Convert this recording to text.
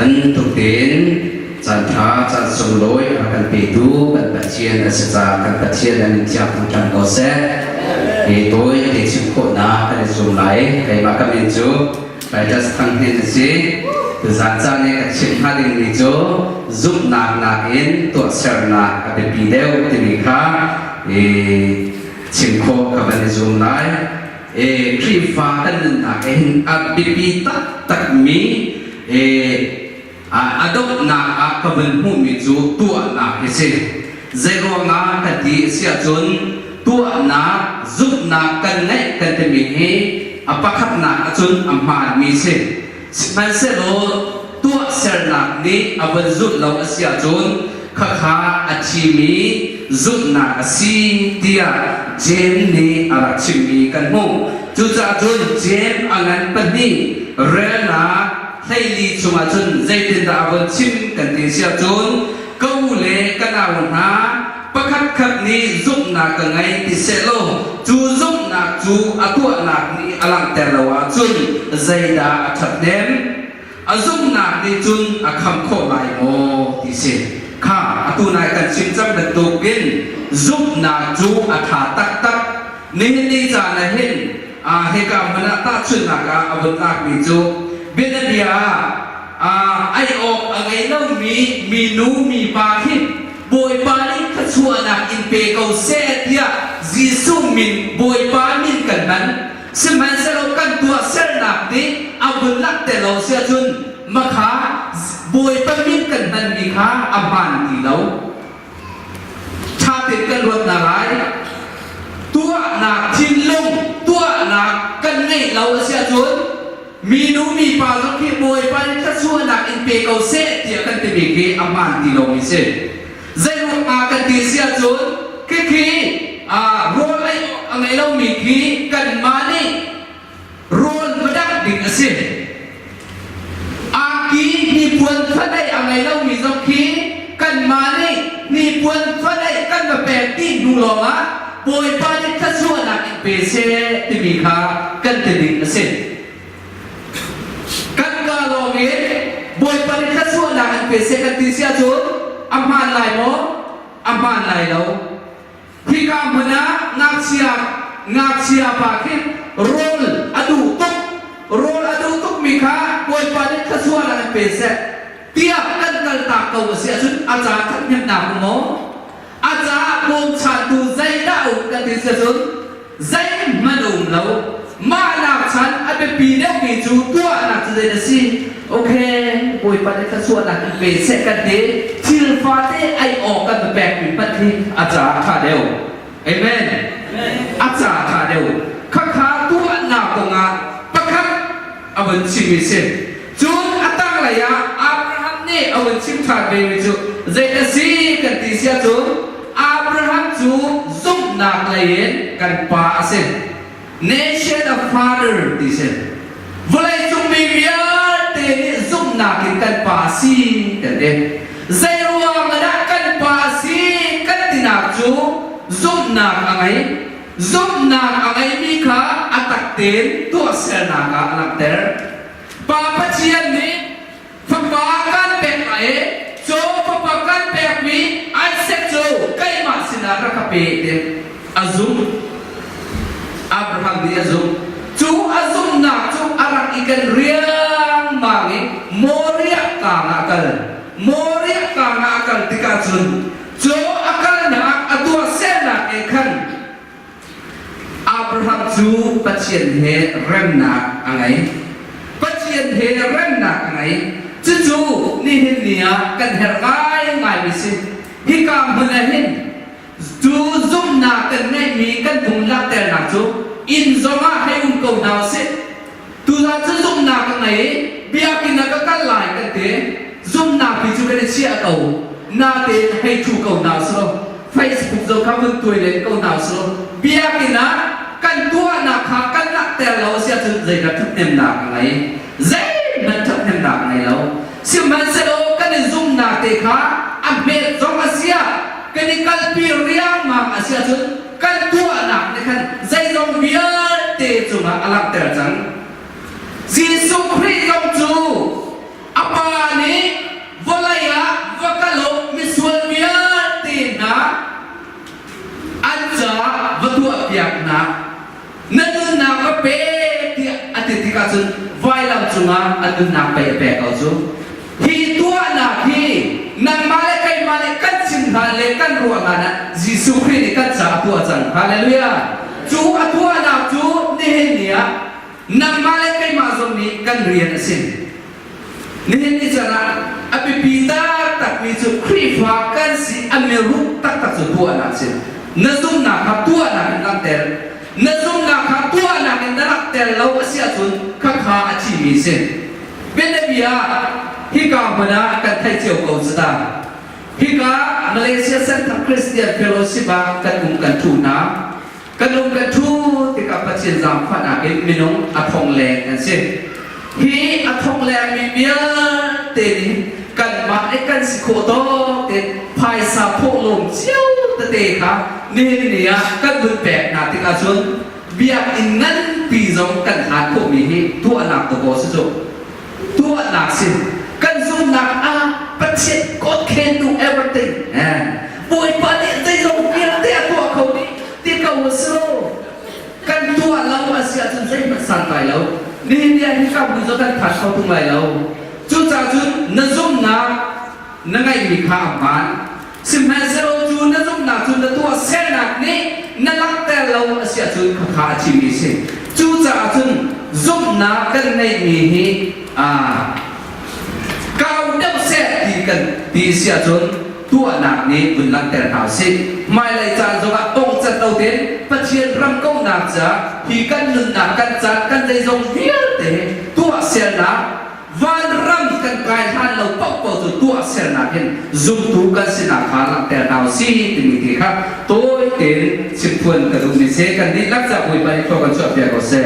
มันตุกเต็นจันทราจันทร์สมลอยกันไปดูกันปัจเจียนอาศัยกันปัจเจียนนั้นจับจันทร์ก็เสร็จเหตุโดยที่ชิมโคนากันสมไหลใครมากันเป็นจูไปจะทั้งเห็นสิตัวจันทร์เนี่ยชิมหาดินนิจูจุบนักเอ็นตัวเสร์นักเป็นปีเดียวที่มีค่าชิมโคกับเป็นสมไหลครีฟ้ากันนักเอ็นปีตักมีอดอกนักกับเป็นผู้มีจูตัวนักเสียเจรนักกันที่เสียจนตัวนักจุบนักกันเนกันที่มีปะขับนักจนอัมพามีเสียมันเสียโลตัวเสียนักนี้อับจุดเราเสียจนข้าข้าอาชีมีจุดนักสีเดียเจมนี้อาชีมีกันหูจุดจะจนเจมอันนั้นปนีเรนักให้ลีชมาจนใจติดดาวชิมกันที่เสียจนกูเล่กันเอาหน้าปะคับขับนี้จุกหนักไงที่เสโลจูจุกหนักจูอตัวหนักนี้อลังแต่ละว่าจนใจดาทับเด่นจุกหนักนี้จนคำโคไลโมที่เสข้าอตัวนายกันชิมจำเป็นตัวกินจุกหนักจูอาถาตักนี่จานะเห็นเหตุการณ์มันตัดชุนหนักอาวุธหนักมีจูเบนเดียไอออกอะไรน้องมีนูมีปาหิบอยปานิขชวนักอินเปกเอาเสียจีซูมินบอยปามินกันนั้นสมัยเสเรากันตัวเส้นหนักนี้เอาบุญลักแต่เราเสียจนมาขาบอยปามินกันนั้นมีขาอาบานที่เราชาติกันรวมนาไรตัวหนักทิ้งลงตัวหนักกันไงเราเสียจนมีนูมีปาสักที่บอยปานิขชวนักอินเปกเอาเสียเดียกันที่มีเกอาบานที่เราไม่เสียใจรู้อากันที่เสียจนคือโรลอะไรเรามีคีกันมานี่โรลมาดักดิ่งเสียอากีมีพวนฟัดได้อะไรเรามีสักคีกันมานี่มีพวนฟัดได้กันมาแปลที่ดูหรอวะบอยปานิขชวนักอินเปเสียที่มีขากันที่ดิ่งเสียกันกาลองเองบอยปานิขชวนักอินเปเสียกันที่เสียจนอัมพานไหลโมอัมพานไหลเราที่กำมันนะงักเสียปากิโรลอดูตุกมีค่าบอยปานิขชวนักเป็นเสเตียกันกันตากตัวเสียชุดอาจารย์ท่านยังหนักโมอาจารย์มงชาดูใจดาวกันที่เสียชุดใจมันอุ่มเรามาหนักฉันไอ้เป็นปีเดียวมีจูตัวหนักจะได้สิโอเคบอยปานิขชวนักเป็นเสกันเดที่ฟ้าได้ไอออกกันแบบเป็นปฏิอาจารย์ข้าเดียวเอเมนอาจารย์ข้าเดียวข้าขาตัวหนักตรงอ่ะปะครับเอาเป็นชิมิเซจุนอัตตังเลยอ่ะอับราฮัมเนี่ยเอาเป็นชิมชาเบมิจูเจตสีกันที่เสียจุนอับราฮัมจูซุ่มหนักเลยกันป่าเซNation of Father ที่เซเวลาจุ่มมีเมียเตนิซุ่มหนักกันป่าซีกันเด็กใจรัวมันนักกันป่าซีกันที่หนักจูซุ่มหนักอะไรซุ่มหนักอะไรมีข้าอัตเตนตัวเสนาการนักเตอป่าปัจเจียนนี้ฟังป่ากันเป็นไอโจป่ากันเป็นมีไอเซ็ตโจใกล้มาสินารักเปเดอาซุมอับราฮัมเดียซุมจูอาซุมหนักจูอารักอีกันเรียงมางี้โมเรียกางอากัลโมเรียกางอากัลติกาจุนโจอากัลนักอตัวเซนักเอคันอับราฮัมจูปัจเจียนเฮเร่งนักอะไรปัจเจียนเฮเร่งนักอะไรจูนี่เห็นเนี่ยกันเฮง่ายไม่สิฮิกามมันเห็นจูซุ่มนักกันไม่มีกันบุญลักแต่นักจูอินซอมาให้อุ้มกูดาวสิตัวเราจะซุ่มนักกันไหนเบียกินนักกันหลายกันเตะซุ่มนักพิจูกันเชียเอานาเตะให้ชูกูดาวสโลเฟซบุ๊กจะเข้าถึงตัวเล่นกูดาวสโลเบียกินนักกันตัวนักหากันนักแต่เราเสียจนใจกันทุกเต็มนักอะไรใจมันทุกเต็มนักไหนเราเสียมันเสียโอกันซุ่มนักเตะขาอันเบ็ดจงอาเซียกันนี่กันปีเรียงมาอาเซียจนกันตัวหนักในขันใจลงเบียเตะจุมาอลังเตอร์จังซีสุครียงจูอาปานี้ sunga anu nak pe kau tu hi tua nak hi nang malaikat malaikat cinta lekan ruangan Yesus Kristus kan satu aja haleluya tu atua nak tu ni nang malaikat mazum ni kan rian asin ni cara api pita tak ni tu Kristus kan si ameruk tak tu tua nak sin nazum nak tua nak lanter nazum nak tua nak lanter lau asia tu kakha aci misin benda biar hingga mana akan terjauh kau sedang hingga Malaysia Center Christian Fellowship akan mungkin tuna kan tu tika pacin zampan akan minum atong leng kan sih hi atong leng mimia teni kan mak ikan sikoto ten pai sapo lom ciu teteka ni ya kan berpek nanti kasun biar ingan pisong kan hatu mihi tu anak tu bos tu tu anak sih kan zoom nak pacin God can do everything boy panik tay zong kira tay tua kau ni tay kau slow kan tua lau asia jun say santai lau ni dia hingga buzo kan pas kau tungai lau chu cha jun na zoom na nangai mi kha man sim ha zero ju na zoom na jun na tua sen nak ni na lak tay lau asia jun kha chi mi se chu cha jun zoom na kan nei mi hi kau dah set di kan di siapun tua nak ni bulan terhausi mai lai chan zoga tong chan tau ten pacien ram kau nak ja hi kan nun nak kan chan kan dai zong hial te tua sel na van ram kan kai han lo pau pau tu tua sel na hen zum tu kan sina khalang terhausi timi ti kha toi ten sipun ka du ni se kan ni lak ja ui bai ko kan chop ya ko se